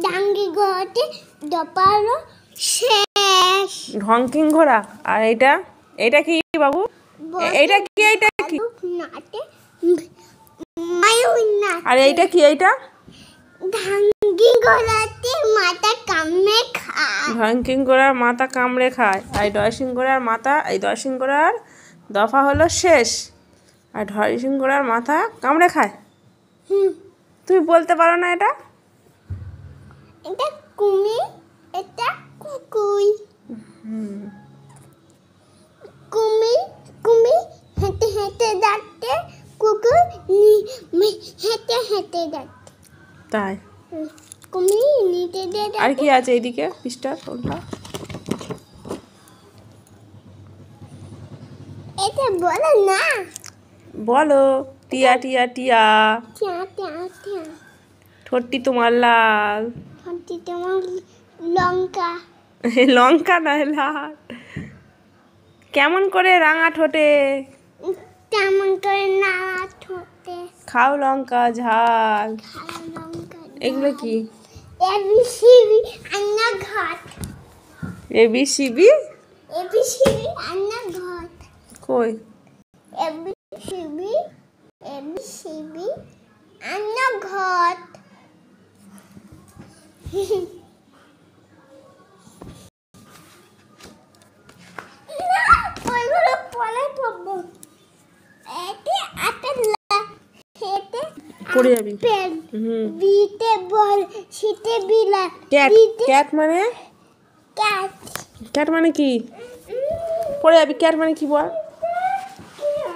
ডাঙ্গি ঘোড়াতে দপালো শেষ। ঢংকিং ঘোড়া। আর এটা কি বাবু? এইটা কি? আর এইটা কি? এইটা ডাঙ্গি ঘোড়াতে মাথা কামড়ে খায়। ঢংকিং ঘোড়ার মাথা কামড়ে খায়। আর ডয়সিং ঘোড়ার মাথা, এই ডয়সিং ঘোড়ার দফা হলো শেষ, আর ডয়সিং ঘোড়ার মাথা কামড়ে খায়। তুমি বলতে পারো না এটা? এটা কুমির, এটা কুকুর। কুমির কুমির হেঁটে হেঁটে যাচ্ছে, কুকুর হেঁটে হেঁটে যাচ্ছে। তাই? কুমির নিচে দিয়ে আর কি আছে এইদিকে পৃষ্ঠা কোনটা? এটা বলো না। বলো। টিয়া টিয়া টিয়া, টিয়া টিয়া টিয়া, ঠোঁটটি তোমার লাল। ঠোঁটটি তোমার লঙ্কা। লঙ্কা নয়, লাল। কেমন করে রাঙা ঠোঁটে? কেমন করে নাড়া ঠোঁটে? খাও লঙ্কা ঝাল। খাওয়া লঙ্কা। এগুলো কি? এবিসিবি আন্না ঘাট। এবিসিবি? এবিসিবি আন্না ঘাট। কই? এবিসিবি এবিসিবি আন্না ঘাট। ওইগুলো পরে পড়বো। এতে আটা খেতে পড়ে যাবি। বিতে বল, শীতে বিলা। ক্যাট। ক্যাট মানে? ক্যাট। ক্যাট মানে কি? পড়ে যাবি। ক্যাট মানে কি বল?